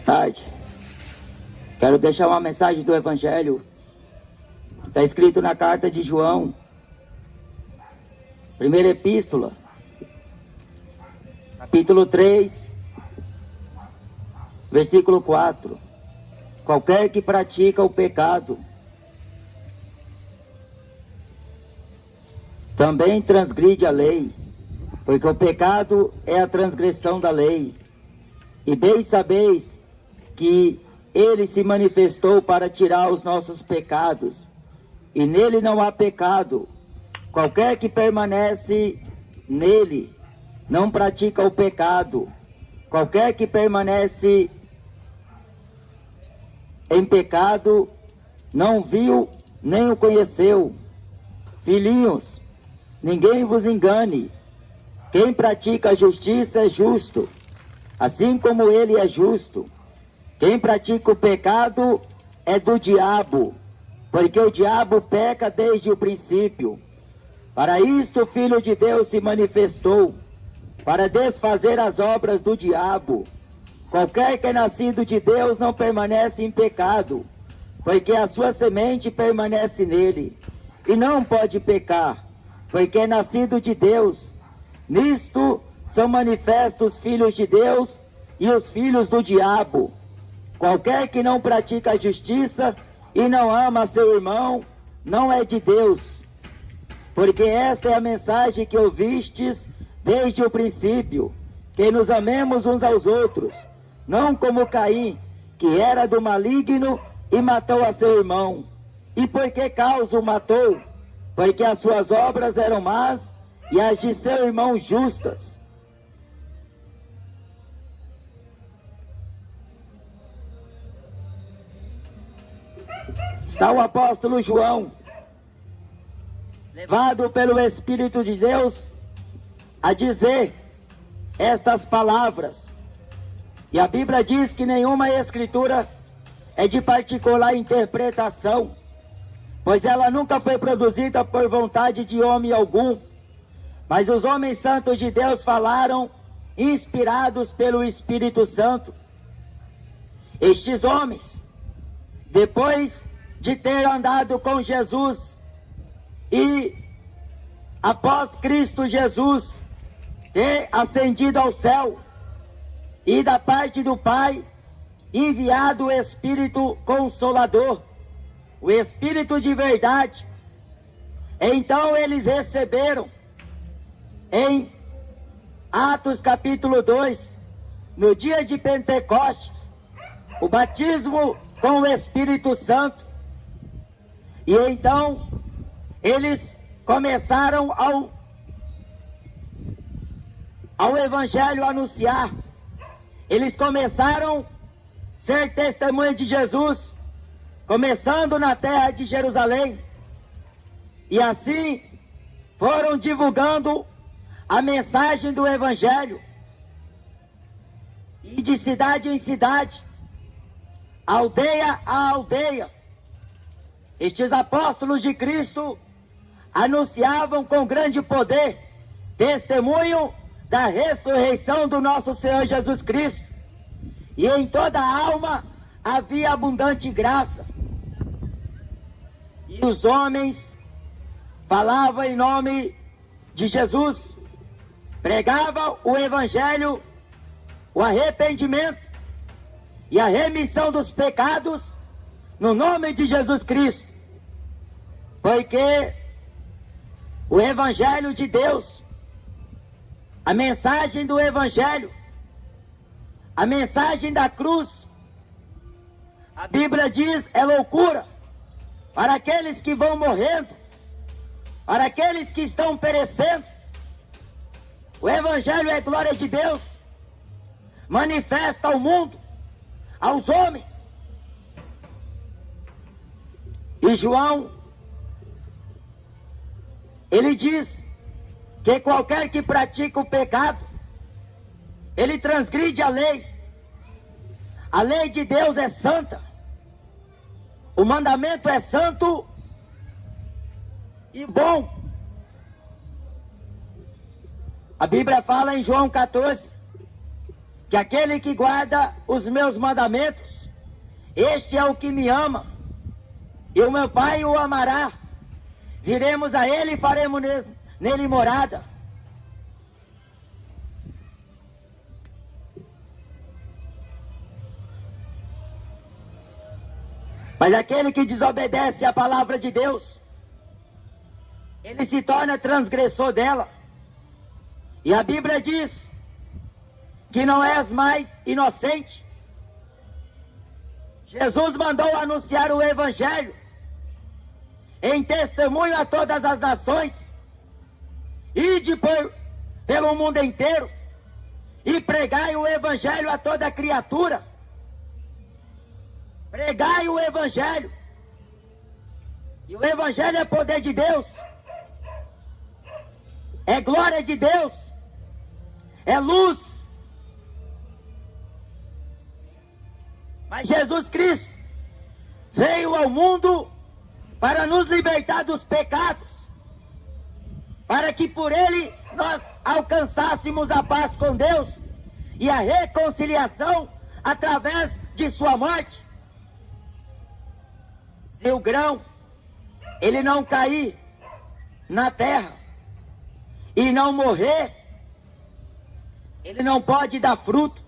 Tarde. Quero deixar uma mensagem do Evangelho. Está escrito na carta de João, primeira epístola, capítulo 3, versículo 4. Qualquer que pratica o pecado também transgride a lei, porque o pecado é a transgressão da lei. E bem sabeis que ele se manifestou para tirar os nossos pecados, e nele não há pecado. Qualquer que permanece nele não pratica o pecado. Qualquer que permanece em pecado não viu nem o conheceu. Filhinhos, ninguém vos engane. Quem pratica a justiça é justo, assim como ele é justo. Quem pratica o pecado é do diabo, porque o diabo peca desde o princípio. Para isto o Filho de Deus se manifestou, para desfazer as obras do diabo. Qualquer que é nascido de Deus não permanece em pecado, porque a sua semente permanece nele, e não pode pecar, porque é nascido de Deus. Nisto são manifestos os filhos de Deus e os filhos do diabo. Qualquer que não pratica a justiça e não ama seu irmão, não é de Deus. Porque esta é a mensagem que ouvistes desde o princípio, que nos amemos uns aos outros, não como Caim, que era do maligno e matou a seu irmão. E por que causa o matou? Porque as suas obras eram más e as de seu irmão justas. Está o apóstolo João, levado pelo Espírito de Deus, a dizer estas palavras. E a Bíblia diz que nenhuma escritura é de particular interpretação, pois ela nunca foi produzida por vontade de homem algum, mas os homens santos de Deus falaram, inspirados pelo Espírito Santo. Estes homens, depois de ter andado com Jesus e após Cristo Jesus ter ascendido ao céu e da parte do Pai enviado o Espírito Consolador, o Espírito de verdade, então eles receberam em Atos capítulo 2, no dia de Pentecoste, o batismo com o Espírito Santo. E então eles começaram ao Evangelho anunciar. Eles começaram a ser testemunhas de Jesus, começando na terra de Jerusalém. E assim foram divulgando a mensagem do Evangelho. E de cidade em cidade, aldeia a aldeia, estes apóstolos de Cristo anunciavam com grande poder testemunho da ressurreição do nosso Senhor Jesus Cristo. E em toda a alma havia abundante graça. E os homens falavam em nome de Jesus, pregavam o Evangelho, o arrependimento e a remissão dos pecados no nome de Jesus Cristo. Porque o Evangelho de Deus, a mensagem do Evangelho, a mensagem da cruz, a Bíblia diz, é loucura para aqueles que vão morrendo, para aqueles que estão perecendo. O Evangelho é glória de Deus, manifesta ao mundo, aos homens. E João, ele diz que qualquer que pratica o pecado, ele transgride a lei. A lei de Deus é santa. O mandamento é santo e bom. A Bíblia fala em João 14 que aquele que guarda os meus mandamentos, este é o que me ama, e o meu Pai o amará. Viremos a ele e faremos nele morada. Mas aquele que desobedece à palavra de Deus, ele se torna transgressor dela. E a Bíblia diz que não és mais inocente. Jesus mandou anunciar o Evangelho em testemunho a todas as nações, ide pelo mundo inteiro e pregai o Evangelho a toda criatura. Pregai o Evangelho. E o Evangelho é poder de Deus, é glória de Deus, é luz. Mas Jesus Cristo veio ao mundo para nos libertar dos pecados, para que por ele nós alcançássemos a paz com Deus e a reconciliação através de sua morte. Se o grão ele não cair na terra e não morrer, ele não pode dar fruto,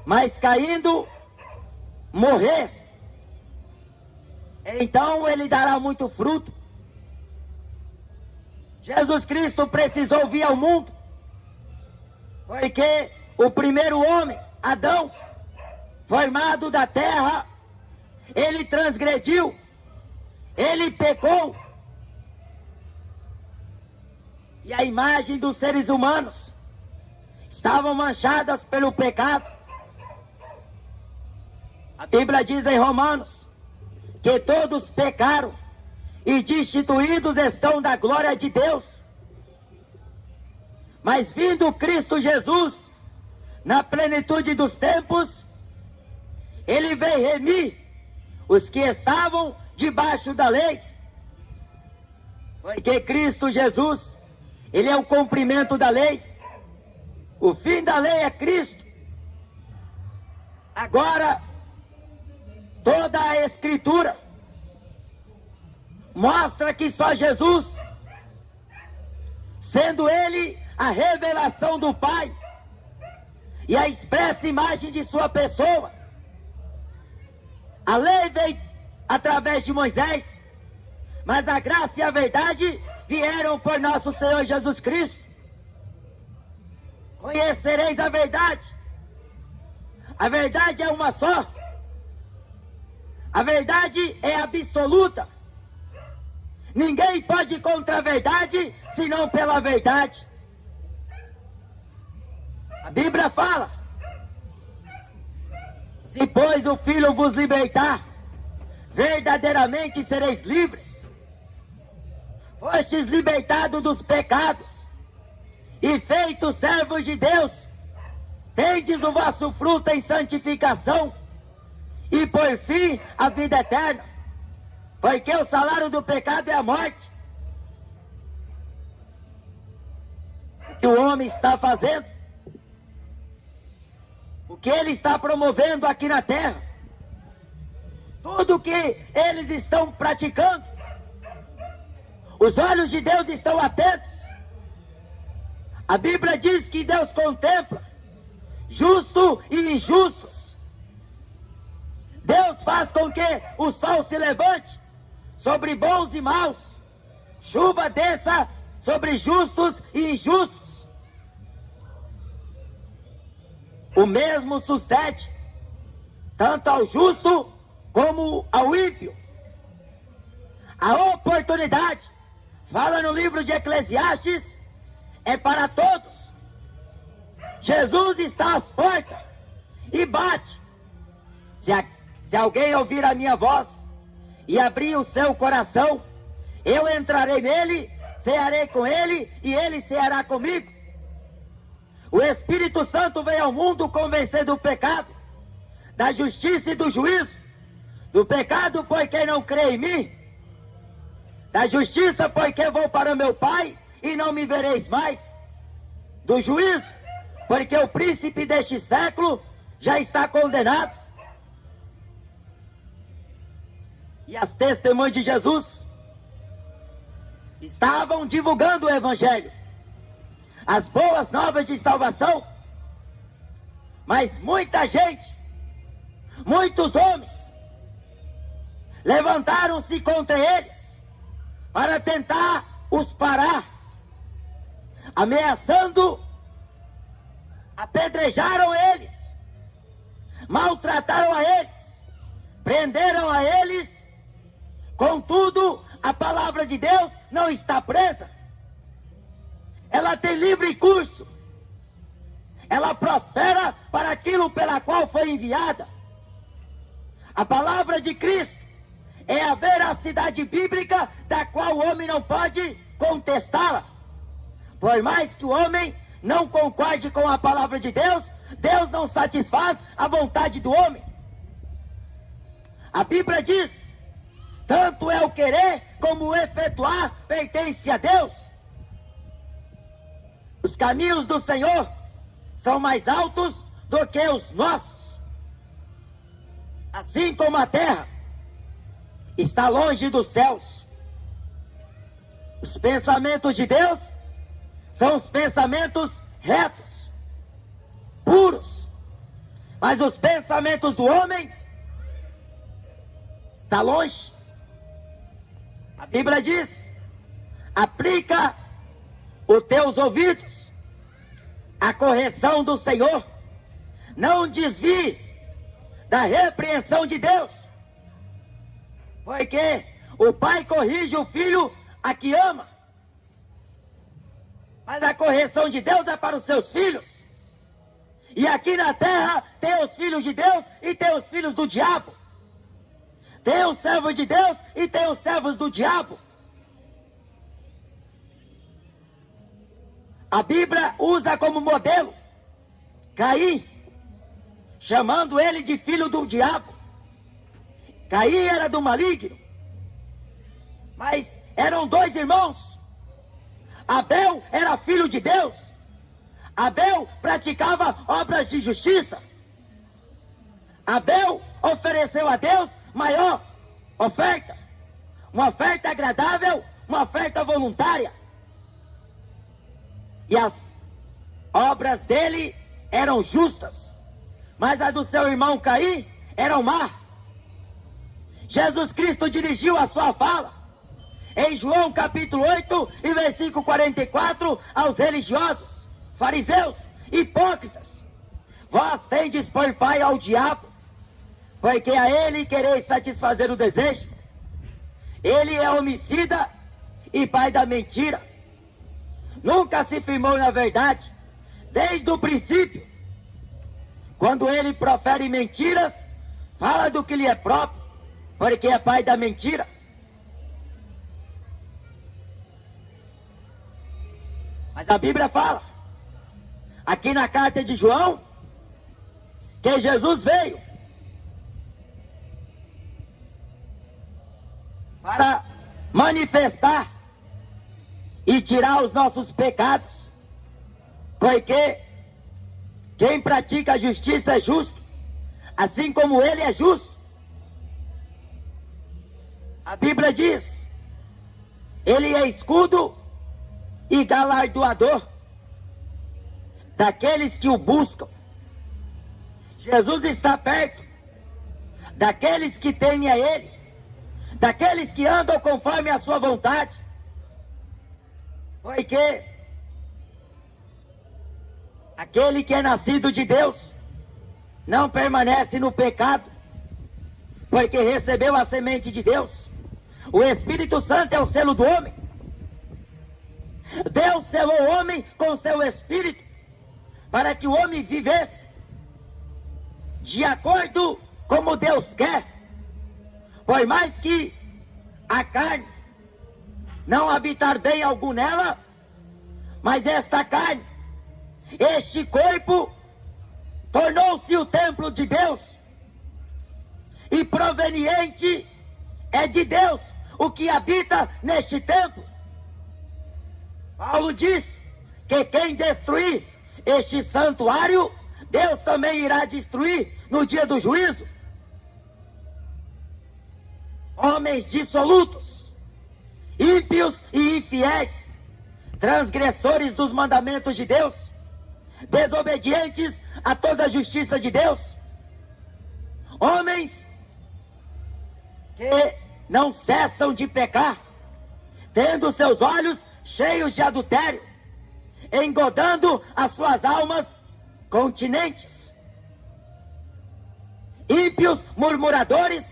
mas caindo, morrer, então ele dará muito fruto. Jesus Cristo precisou vir ao mundo, porque o primeiro homem, Adão, formado da terra, ele transgrediu, ele pecou, e a imagem dos seres humanos estavam manchadas pelo pecado. A Bíblia diz em Romanos que todos pecaram e destituídos estão da glória de Deus. Mas vindo Cristo Jesus, na plenitude dos tempos, ele veio remir os que estavam debaixo da lei. Porque Cristo Jesus, ele é o cumprimento da lei. O fim da lei é Cristo. Agora, toda a Escritura mostra que só Jesus, sendo ele a revelação do Pai e a expressa imagem de sua pessoa. A lei veio através de Moisés, mas a graça e a verdade vieram por nosso Senhor Jesus Cristo. Conhecereis a verdade. A verdade é uma só. A verdade é absoluta. Ninguém pode ir contra a verdade, senão pela verdade. A Bíblia fala: se pois o Filho vos libertar, verdadeiramente sereis livres. Fostes libertados dos pecados e feitos servos de Deus, tendes o vosso fruto em santificação e por fim a vida eterna, porque o salário do pecado é a morte. O que o homem está fazendo, o que ele está promovendo aqui na terra, tudo que eles estão praticando, os olhos de Deus estão atentos. A Bíblia diz que Deus contempla justos e injustos. Deus faz com que o sol se levante sobre bons e maus, chuva desça sobre justos e injustos. O mesmo sucede tanto ao justo como ao ímpio. A oportunidade, fala no livro de Eclesiastes, é para todos. Jesus está às portas e bate. Se alguém ouvir a minha voz e abrir o seu coração, eu entrarei nele, cearei com ele e ele ceará comigo. O Espírito Santo veio ao mundo convencer do pecado, da justiça e do juízo. Do pecado, porque não crê em mim. Da justiça, porque vou para meu Pai e não me vereis mais. Do juízo, porque o príncipe deste século já está condenado. E as testemunhas de Jesus estavam divulgando o Evangelho, as boas novas de salvação, mas muita gente, muitos homens, levantaram-se contra eles para tentar os parar, ameaçando, apedrejaram eles, maltrataram a eles, prenderam a eles. Contudo, a palavra de Deus não está presa. Ela tem livre curso. Ela prospera para aquilo pela qual foi enviada. A palavra de Cristo é a veracidade bíblica da qual o homem não pode contestá-la. Por mais que o homem não concorde com a palavra de Deus, Deus não satisfaz a vontade do homem. A Bíblia diz: tanto é o querer como o efetuar pertence a Deus. Os caminhos do Senhor são mais altos do que os nossos. Assim como a terra está longe dos céus, os pensamentos de Deus são os pensamentos retos, puros. Mas os pensamentos do homem estão longe. A Bíblia diz: aplica os teus ouvidos à correção do Senhor, não desvie da repreensão de Deus, porque o pai corrige o filho a que ama, mas a correção de Deus é para os seus filhos. E aqui na terra tem os filhos de Deus e tem os filhos do diabo. Tem os servos de Deus e tem os servos do diabo. A Bíblia usa como modelo Caim, chamando ele de filho do diabo. Caim era do maligno, mas eram dois irmãos. Abel era filho de Deus. Abel praticava obras de justiça. Abel ofereceu a Deus maior oferta, uma oferta agradável, uma oferta voluntária. E as obras dele eram justas, mas a do seu irmão Caim eram má. Jesus Cristo dirigiu a sua fala em João capítulo 8 e versículo 44 aos religiosos, fariseus, hipócritas: vós tendes por pai ao diabo, porque a ele quereis satisfazer o desejo. Ele é homicida e pai da mentira. Nunca se firmou na verdade, desde o princípio. Quando ele profere mentiras, fala do que lhe é próprio, porque é pai da mentira. Mas a Bíblia fala, aqui na carta de João, que Jesus veio para manifestar e tirar os nossos pecados, porque quem pratica a justiça é justo, assim como ele é justo. A Bíblia diz: ele é escudo e galardoador daqueles que o buscam. Jesus está perto daqueles que temem a ele, daqueles que andam conforme a sua vontade. Porque aquele que é nascido de Deus não permanece no pecado, porque recebeu a semente de Deus. O Espírito Santo é o selo do homem. Deus selou o homem com seu Espírito para que o homem vivesse de acordo como Deus quer. Por mais que a carne não habitar bem algum nela, mas esta carne, este corpo, tornou-se o templo de Deus, e proveniente é de Deus o que habita neste templo. Paulo diz que quem destruir este santuário, Deus também irá destruir no dia do juízo. Homens dissolutos, ímpios e infiéis, transgressores dos mandamentos de Deus, desobedientes a toda a justiça de Deus, homens que não cessam de pecar, tendo seus olhos cheios de adultério, engodando as suas almas continentes, ímpios murmuradores,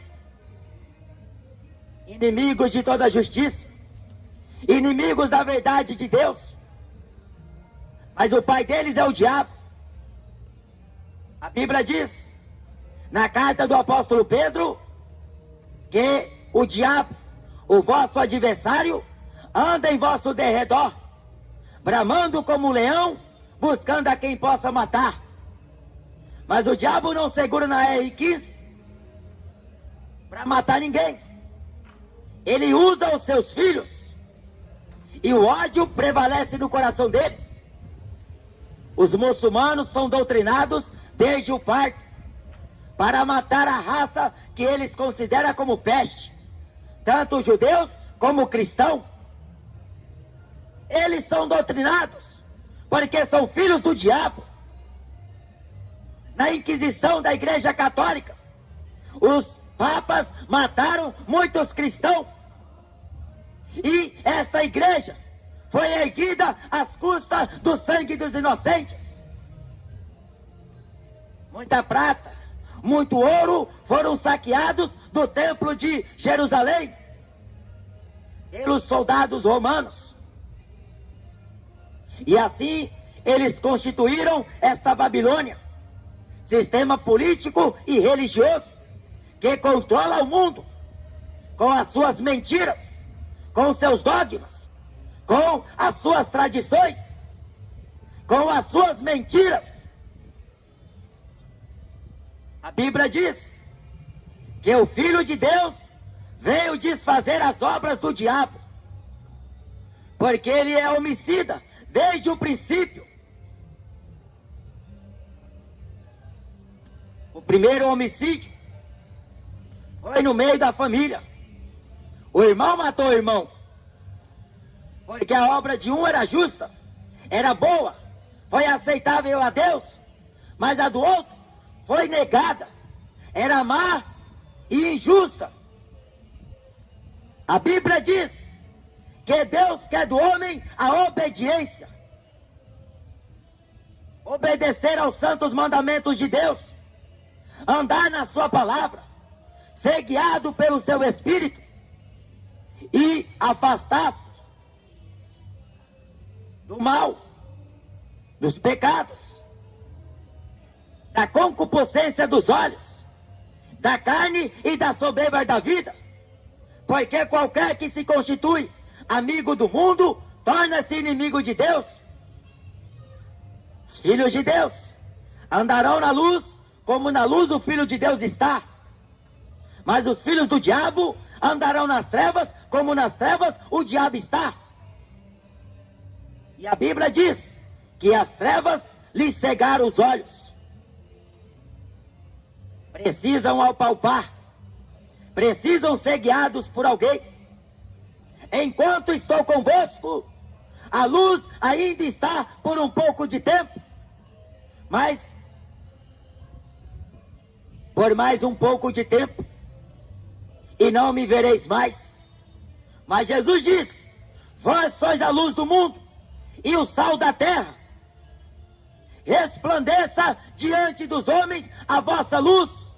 inimigos de toda a justiça, inimigos da verdade de Deus, mas o pai deles é o diabo. A Bíblia diz, na carta do apóstolo Pedro, que o diabo, o vosso adversário, anda em vosso derredor, bramando como um leão, buscando a quem possa matar. Mas o diabo não segura na R15 para matar ninguém. Ele usa os seus filhos e o ódio prevalece no coração deles. Os muçulmanos são doutrinados desde o parto para matar a raça que eles consideram como peste, tanto os judeus como cristãos. Eles são doutrinados porque são filhos do diabo. Na Inquisição da Igreja Católica, os papas mataram muitos cristãos. E esta igreja foi erguida às custas do sangue dos inocentes. Muita prata, muito ouro foram saqueados do templo de Jerusalém pelos soldados romanos. E assim eles constituíram esta Babilônia, sistema político e religioso que controla o mundo com as suas mentiras, com os seus dogmas, com as suas tradições, com as suas mentiras. A Bíblia diz que o Filho de Deus veio desfazer as obras do diabo, porque ele é homicida desde o princípio. O primeiro homicídio foi no meio da família. O irmão matou o irmão, porque a obra de um era justa, era boa, foi aceitável a Deus, mas a do outro foi negada, era má e injusta. A Bíblia diz que Deus quer do homem a obediência, obedecer aos santos mandamentos de Deus, andar na sua palavra, ser guiado pelo seu Espírito e afastar-se do mal, dos pecados, da concupiscência dos olhos, da carne e da soberba da vida, porque qualquer que se constitui amigo do mundo torna-se inimigo de Deus. Os filhos de Deus andarão na luz como na luz o Filho de Deus está, mas os filhos do diabo andarão nas trevas como nas trevas o diabo está. E a Bíblia diz que as trevas lhe cegaram os olhos. Precisam apalpar, precisam ser guiados por alguém. Enquanto estou convosco, a luz ainda está por um pouco de tempo, mas por mais um pouco de tempo, e não me vereis mais. Mas Jesus disse: vós sois a luz do mundo e o sal da terra. Resplandeça diante dos homens a vossa luz,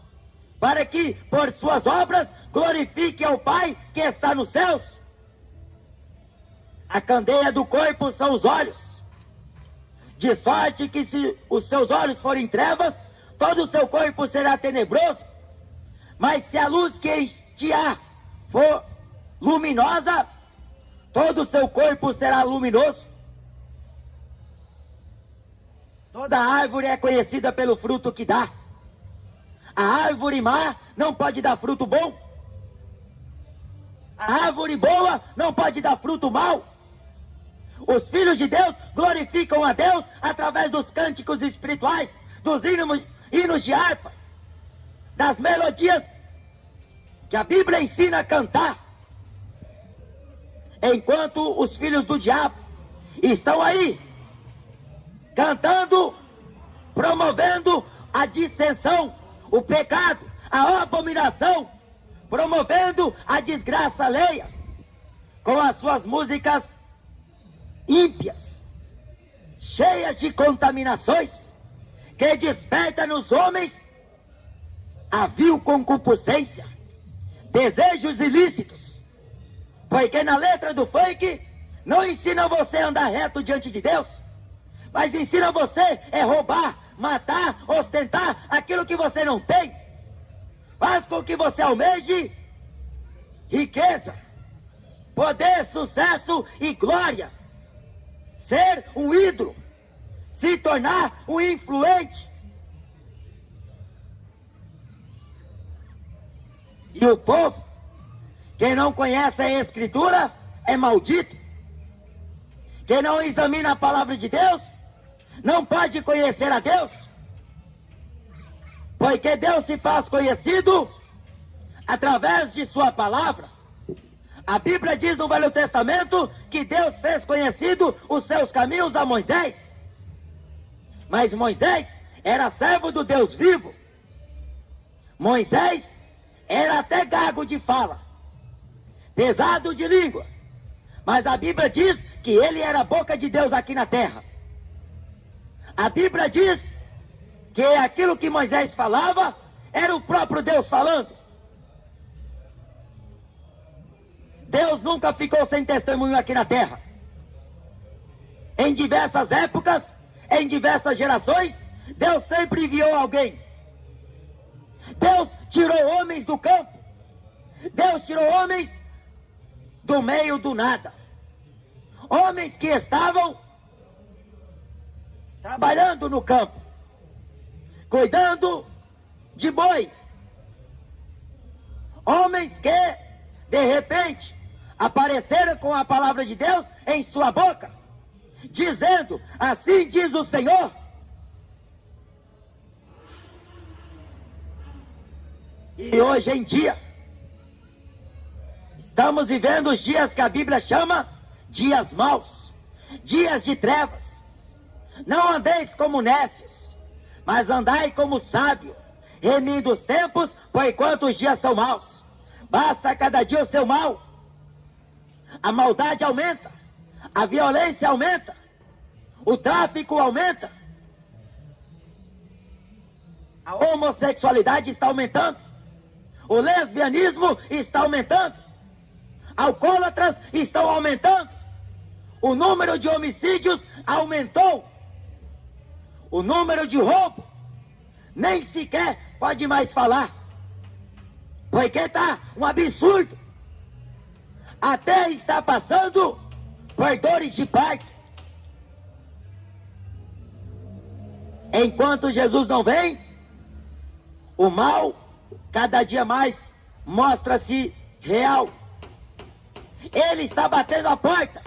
para que por suas obras glorifique ao Pai que está nos céus. A candeia do corpo são os olhos, de sorte que se os seus olhos forem trevas, todo o seu corpo será tenebroso. Mas se a luz que te há for luminosa, todo o seu corpo será luminoso. Toda árvore é conhecida pelo fruto que dá. A árvore má não pode dar fruto bom. A árvore boa não pode dar fruto mau. Os filhos de Deus glorificam a Deus através dos cânticos espirituais, dos hinos de harpa, das melodias que a Bíblia ensina a cantar. Enquanto os filhos do diabo estão aí, cantando, promovendo a dissensão, o pecado, a abominação, promovendo a desgraça alheia, com as suas músicas ímpias, cheias de contaminações, que desperta nos homens a vil concupiscência, desejos ilícitos, porque na letra do funk não ensina você a andar reto diante de Deus, mas ensina você roubar, matar, ostentar aquilo que você não tem. Faz com que você almeje riqueza, poder, sucesso e glória, ser um ídolo, se tornar um influente. E o povo, quem não conhece a Escritura, é maldito. Quem não examina a palavra de Deus, não pode conhecer a Deus. Porque Deus se faz conhecido através de sua palavra. A Bíblia diz no Velho Testamento que Deus fez conhecido os seus caminhos a Moisés. Mas Moisés era servo do Deus vivo. Moisés era até gago de fala, pesado de língua. Mas a Bíblia diz que ele era a boca de Deus aqui na terra. A Bíblia diz que aquilo que Moisés falava era o próprio Deus falando. Deus nunca ficou sem testemunho aqui na terra. Em diversas épocas, em diversas gerações, Deus sempre enviou alguém. Deus tirou homens do campo. Deus tirou homens do meio do nada. Homens que estavam trabalhando no campo, cuidando de boi. Homens que, de repente, apareceram com a palavra de Deus em sua boca, dizendo: assim diz o Senhor. E hoje em dia, estamos vivendo os dias que a Bíblia chama dias maus, dias de trevas. Não andeis como nécios, mas andai como sábio, remindo os tempos, porquanto os dias são maus. Basta cada dia o seu mal. A maldade aumenta, a violência aumenta, o tráfico aumenta, a homossexualidade está aumentando, o lesbianismo está aumentando, alcoólatras estão aumentando, o número de homicídios aumentou, o número de roubo nem sequer pode mais falar, porque está um absurdo. A terra está passando por dores de parto. Enquanto Jesus não vem, o mal cada dia mais mostra-se real. Ele está batendo a porta.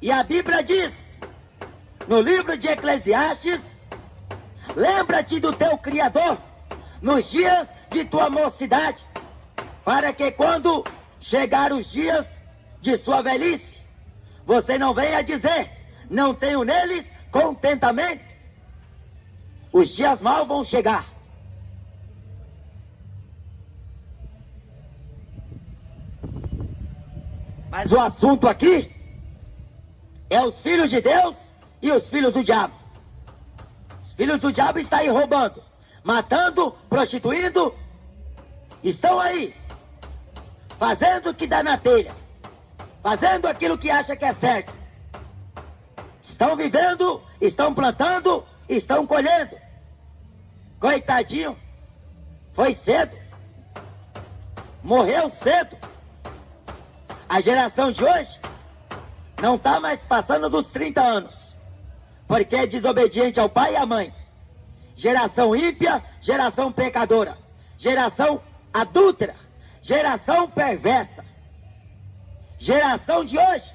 E a Bíblia diz, no livro de Eclesiastes: lembra-te do teu Criador nos dias de tua mocidade, para que quando chegar os dias de sua velhice, você não venha dizer: não tenho neles contentamento. Os dias maus vão chegar. Mas o assunto aqui é os filhos de Deus e os filhos do diabo. Os filhos do diabo estão aí roubando, matando, prostituindo, estão aí fazendo o que dá na telha, fazendo aquilo que acha que é certo. Estão vivendo, estão plantando, estão colhendo. Coitadinho, foi cedo, morreu cedo. A geração de hoje não está mais passando dos 30 anos, porque é desobediente ao pai e à mãe. Geração ímpia, geração pecadora, geração adúltera, geração perversa. Geração de hoje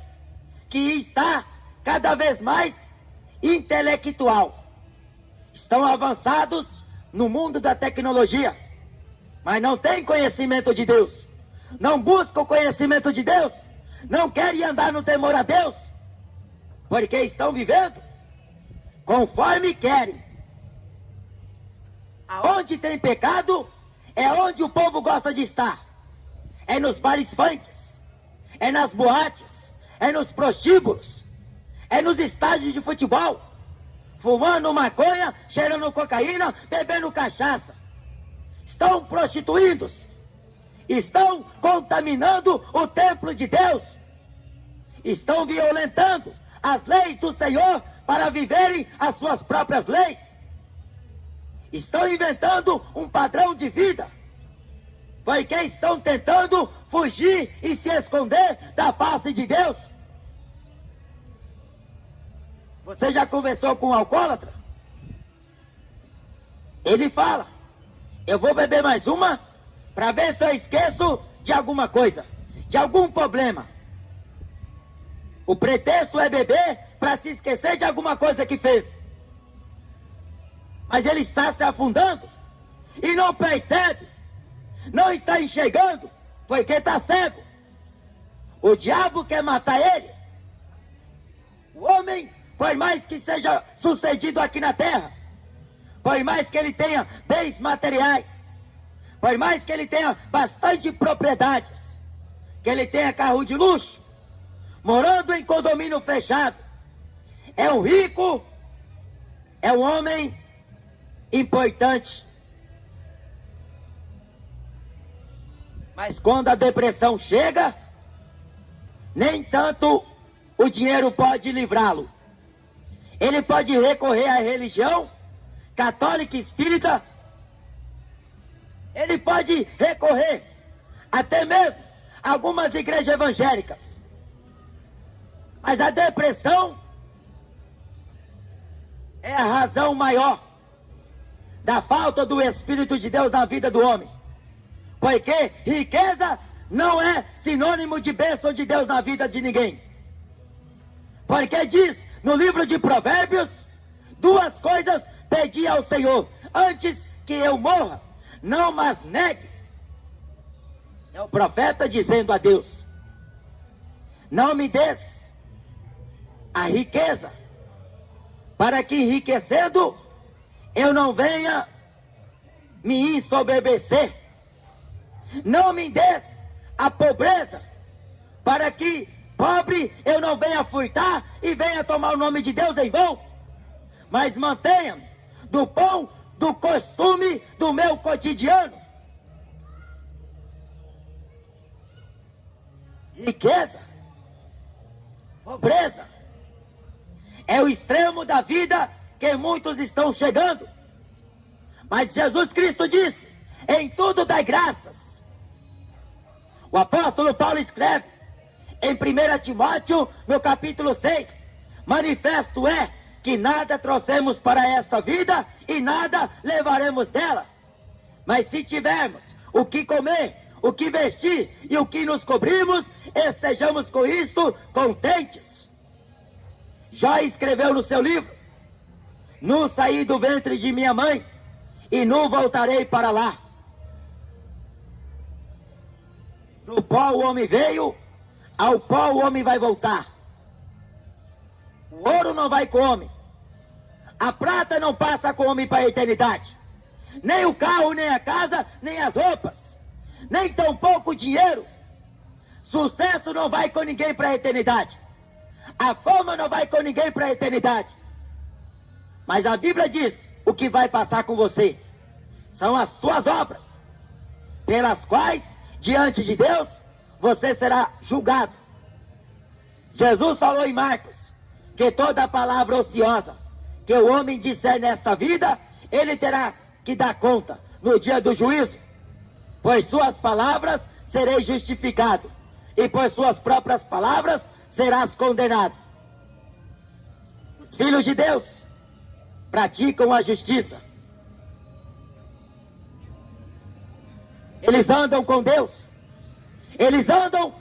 que está cada vez mais intelectual. Estão avançados no mundo da tecnologia, mas não têm conhecimento de Deus. Não buscam o conhecimento de Deus. Não querem andar no temor a Deus, porque estão vivendo conforme querem. Aonde tem pecado é onde o povo gosta de estar. É nos bares funks, é nas boates, é nos prostíbulos, é nos estádios de futebol, fumando maconha, cheirando cocaína, bebendo cachaça. Estão prostituindo-se, estão contaminando o templo de Deus, estão violentando as leis do Senhor para viverem as suas próprias leis. Estão inventando um padrão de vida, porque estão tentando fugir e se esconder da face de Deus. Você já conversou com um alcoólatra? Ele fala: eu vou beber mais uma para ver se eu esqueço de alguma coisa, de algum problema. O pretexto é beber para se esquecer de alguma coisa que fez. Mas ele está se afundando e não percebe, não está enxergando, porque está cego. O diabo quer matar ele. O homem, por mais que seja sucedido aqui na terra, por mais que ele tenha bens materiais, por mais que ele tenha bastante propriedades, que ele tenha carro de luxo, morando em condomínio fechado, é um rico, é um homem importante. Mas quando a depressão chega, nem tanto o dinheiro pode livrá-lo. Ele pode recorrer à religião católica e espírita, ele pode recorrer até mesmo a algumas igrejas evangélicas. Mas a depressão é a razão maior da falta do Espírito de Deus na vida do homem. Porque riqueza não é sinônimo de bênção de Deus na vida de ninguém. Porque diz no livro de Provérbios: duas coisas pedi ao Senhor antes que eu morra, não mas negue. É o profeta dizendo a Deus: não me des a riqueza, para que enriquecendo eu não venha me ensoberbecer. Não me des a pobreza, para que pobre eu não venha furtar e venha tomar o nome de Deus em vão. Mas mantenha-me do pão do costume do meu cotidiano. Riqueza, pobreza, é o extremo da vida que muitos estão chegando. Mas Jesus Cristo disse: em tudo dai graças. O apóstolo Paulo escreve em 1 Timóteo, no capítulo 6, manifesto é que nada trouxemos para esta vida e nada levaremos dela. Mas se tivermos o que comer, o que vestir e o que nos cobrimos, estejamos com isto contentes. Jó escreveu no seu livro: nu saí do ventre de minha mãe e nu voltarei para lá. Do pó o homem veio, ao pó o homem vai voltar. O ouro não vai com o homem, a prata não passa com o homem para a eternidade. Nem o carro, nem a casa, nem as roupas, nem tampouco o dinheiro. Sucesso não vai com ninguém para a eternidade. A fama não vai com ninguém para a eternidade. Mas a Bíblia diz: o que vai passar com você são as tuas obras, pelas quais, diante de Deus, você será julgado. Jesus falou em Marcos que toda palavra ociosa que o homem disser nesta vida, ele terá que dar conta no dia do juízo. Por suas palavras sereis justificado, e por suas próprias palavras serás condenado. Os filhos de Deus praticam a justiça. Eles andam com Deus. Eles andam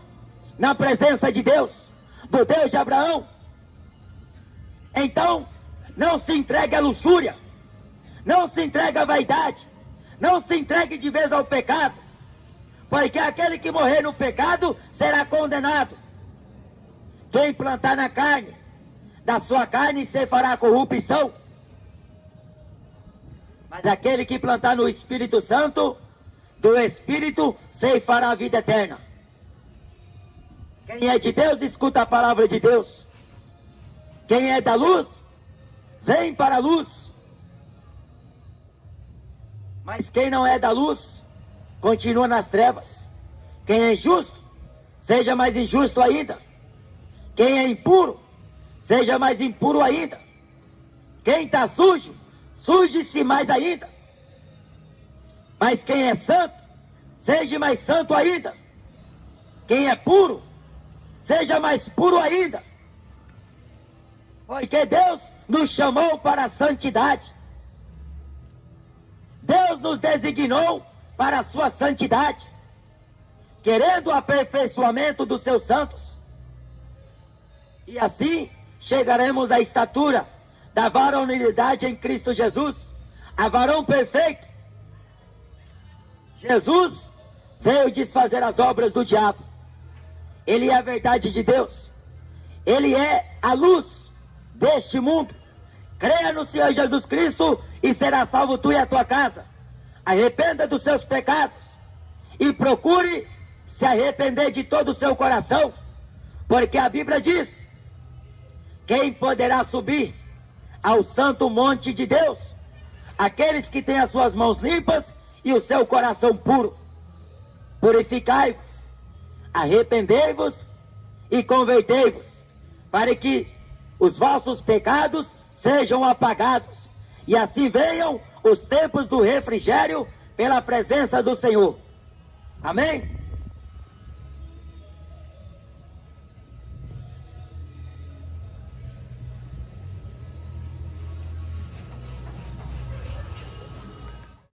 na presença de Deus, do Deus de Abraão. Então, não se entregue à luxúria, não se entregue à vaidade, não se entregue de vez ao pecado, porque aquele que morrer no pecado será condenado. Quem plantar na carne, da sua carne se fará corrupção, mas aquele que plantar no Espírito Santo, do Espírito se fará a vida eterna. Quem é de Deus, escuta a palavra de Deus. Quem é da luz, vem para a luz. Mas quem não é da luz, continua nas trevas. Quem é injusto, seja mais injusto ainda. Quem é impuro, seja mais impuro ainda. Quem está sujo, suje-se mais ainda. Mas quem é santo, seja mais santo ainda. Quem é puro, seja mais puro ainda. Porque Deus nos chamou para a santidade. Deus nos designou para a sua santidade, querendo o aperfeiçoamento dos seus santos. E assim chegaremos à estatura da varonilidade em Cristo Jesus, a varão perfeito. Jesus veio desfazer as obras do diabo. Ele é a verdade de Deus. Ele é a luz deste mundo. Creia no Senhor Jesus Cristo e será salvo tu e a tua casa. Arrependa dos seus pecados e procure se arrepender de todo o seu coração, porque a Bíblia diz: quem poderá subir ao santo monte de Deus? Aqueles que têm as suas mãos limpas e o seu coração puro. Purificai-vos, arrependei-vos e convertei-vos, para que os vossos pecados sejam apagados, e assim venham os tempos do refrigério pela presença do Senhor. Amém?